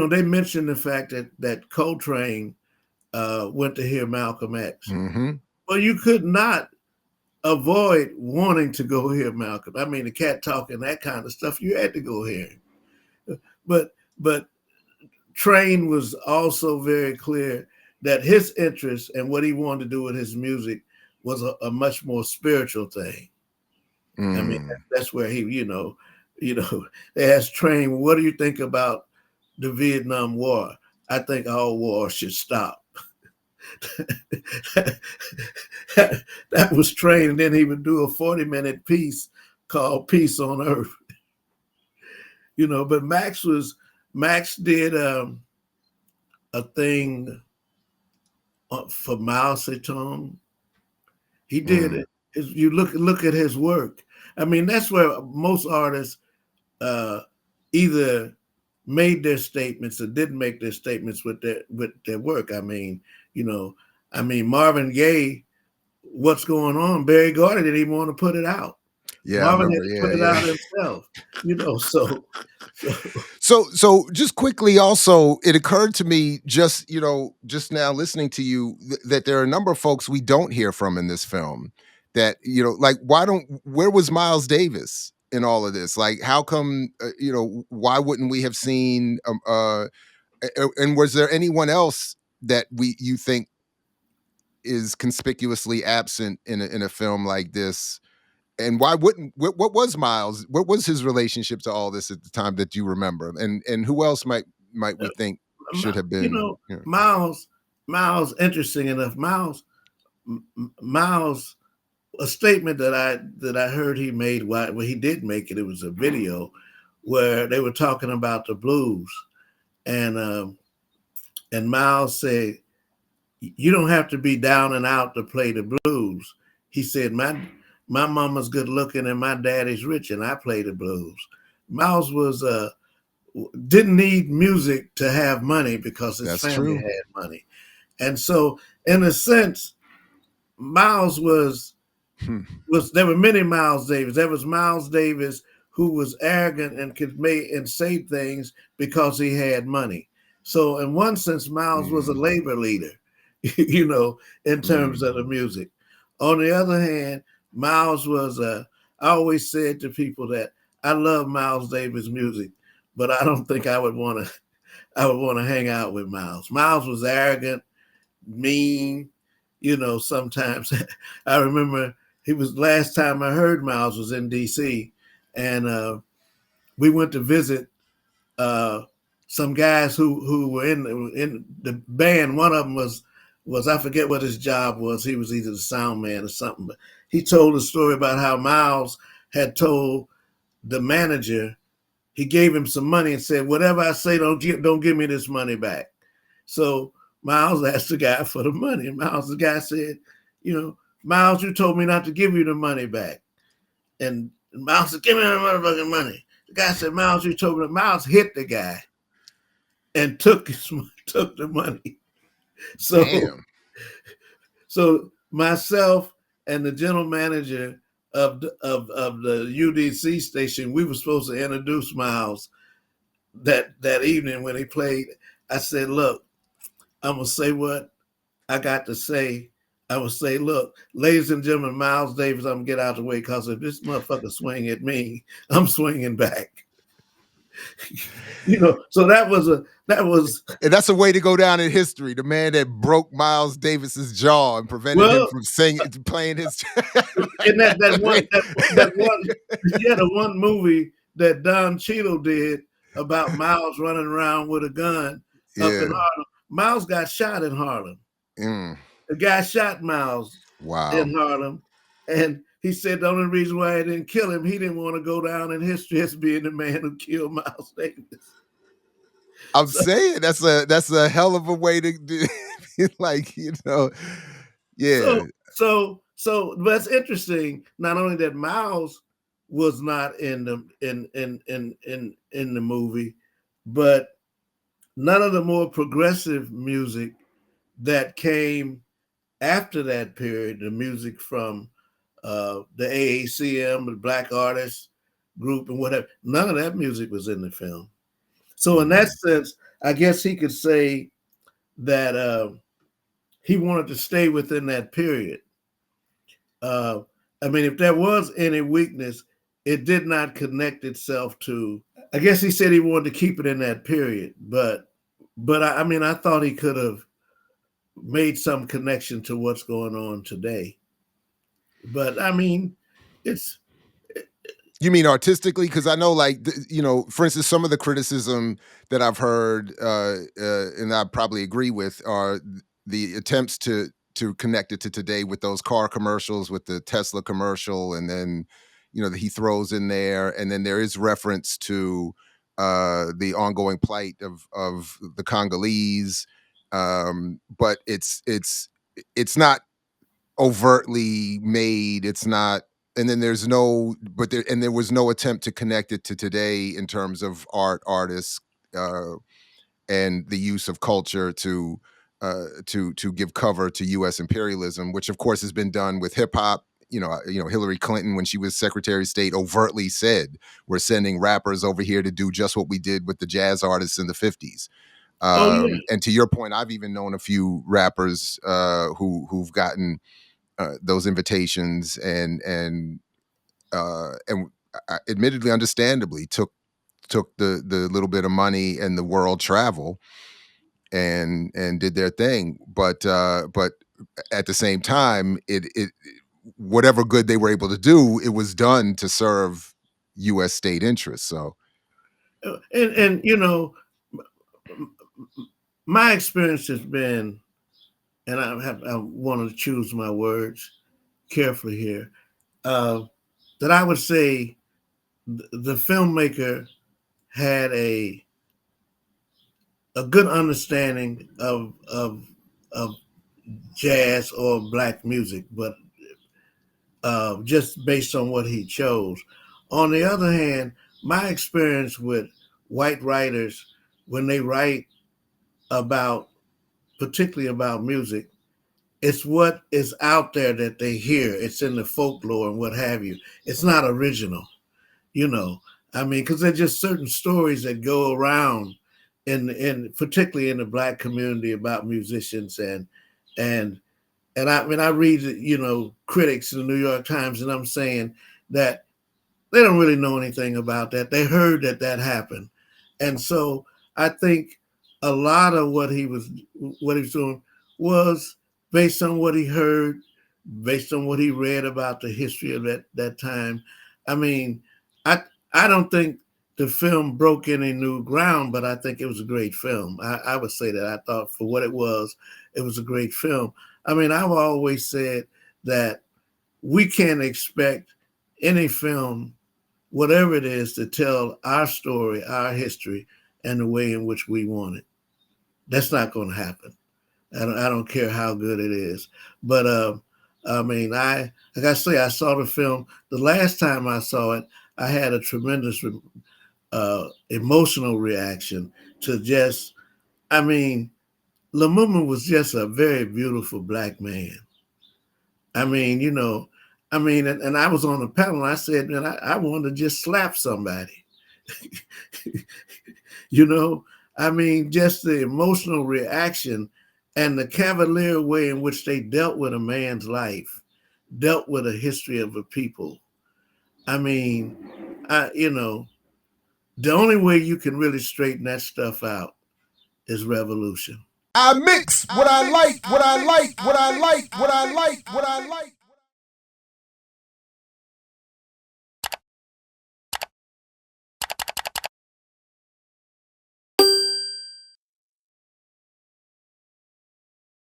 they mentioned the fact that Coltrane went to hear Malcolm X. Mm-hmm. Well, you could not avoid wanting to go hear Malcolm. I mean, the cat talking, that kind of stuff, you had to go hear him. But Train was also very clear that his interest and what he wanted to do with his music was a much more spiritual thing. I mean, that's where he, they asked Train, what do you think about the Vietnam War? I think all war should stop. That was Train, and then he would do a 40-minute piece called Peace on Earth. But Max did a thing for Mao Zedong. He did it. You look at his work. I mean, that's where most artists either made their statements or didn't make their statements with their work. I mean, Marvin Gaye, What's Going On? Barry Gordy didn't even want to put it out. Yeah, Marvin had to put it out himself. So just quickly, also, it occurred to me just now listening to you that there are a number of folks we don't hear from in this film. That like where was Miles Davis in all of this? Like, how come why wouldn't we have seen? And was there anyone else that you think is conspicuously absent in a film like this? And why wouldn't? What was Miles? What was his relationship to all this at the time that you remember? And who else might we think should have been? Miles. Interesting enough, Miles. A statement that I heard he made. Well, he did make it. It was a video where they were talking about the blues, and Miles said, "You don't have to be down and out to play the blues." He said, "My mama's good looking and my daddy's rich, and I play the blues." Miles didn't need music to have money because his family had money, and so in a sense, Miles was there were many Miles Davis. There was Miles Davis who was arrogant and could make and say things because he had money. So in one sense, Miles was a labor leader, in terms of the music. On the other hand, Miles was I always said to people that I love Miles Davis music, but I don't think I would want to hang out with Miles. Miles was arrogant, mean, sometimes. I remember last time I heard Miles was in DC, and we went to visit some guys who were in the band. One of them was I forget what his job was. He was either the sound man or something, but he told a story about how Miles had told the manager, he gave him some money and said, "Whatever I say, don't give me this money back." So Miles asked the guy for the money. And the guy said, "Miles, you told me not to give you the money back." And Miles said, "Give me the motherfucking money." The guy said, "Miles, you told me." Miles hit the guy and took the money. So myself and the general manager of the UDC station, we were supposed to introduce Miles that evening when he played. I said, "Look, I'm gonna say what I got to say. I would say, look, ladies and gentlemen, Miles Davis, I'm gonna get out of the way because if this motherfucker swing at me, I'm swinging back." So that was, and that's a way to go down in history. The man that broke Miles Davis's jaw and prevented him from playing his. And the one movie that Don Cheadle did about Miles running around with a gun up in Harlem. Miles got shot in Harlem. The guy shot Miles in Harlem, and he said the only reason why he didn't kill him, he didn't want to go down in history as being the man who killed Miles Davis. I'm saying that's a hell of a way to do, yeah. So that's interesting. Not only that Miles was not in the movie, but none of the more progressive music that came after that period, the music from the AACM, the Black Artists Group, and whatever, none of that music was in the film. So in that sense, I guess he could say that he wanted to stay within that period. Uh, I mean, if there was any weakness, it did not connect itself to. I guess he said he wanted to keep it in that period, but I mean, I thought he could have made some connection to what's going on today. But I mean, it's You mean artistically? Because I know, like, you know, for instance, some of the criticism that I've heard, and I probably agree with, are the attempts to connect it to today with those car commercials, with the Tesla commercial, and then, you know, that he throws in there, and then there is reference to the ongoing plight of the Congolese, but it's not overtly made. It's not, and then there's no, but there, and there was no attempt to connect it to today in terms of artists, uh, and the use of culture to give cover to U.S. imperialism, which of course has been done with hip hop. You know, Hillary Clinton, when she was Secretary of State, overtly said, "We're sending rappers over here to do just what we did with the jazz artists in the '50s." oh yeah, And to your point, I've even known a few rappers who've gotten those invitations, and admittedly, understandably, took the little bit of money and the world travel and did their thing. But at the same time, it whatever good they were able to do, it was done to serve U.S. state interests. So and you know, my experience has been, and I want to choose my words carefully here, uh, that I would say the filmmaker had a good understanding of jazz or black music, but just based on what he chose. On the other hand, my experience with white writers when they write about, particularly about music, it's what is out there that they hear. It's in the folklore and what have you. It's not original, you know. I mean, because there's just certain stories that go around in particularly in the black community about musicians and I mean I read critics in the New York Times and I'm saying that they don't really know anything about that. They heard that that happened, and so I think a lot of what he was doing was based on what he heard, based on what he read about the history of that time. I mean, I I don't think the film broke any new ground, but I think it was a great film. I would say that I thought for what it was a great film. I mean, I've always said that we can't expect any film, whatever it is, to tell our story, our history, and the way in which we want it. That's not going to happen. I don't care how good it is. But I mean, like I say, I saw the film. The last time I saw it, I had a tremendous emotional reaction to just. I mean, Lumumba was just a very beautiful black man. I mean, I mean, and I was on the panel. And I said, man, I wanted to just slap somebody. you know, I mean, just the emotional reaction and the cavalier way in which they dealt with a man's life, dealt with a history of a people. I mean, the only way you can really straighten that stuff out is revolution. I mix what I like, what I like, what I like, what I like, what I like.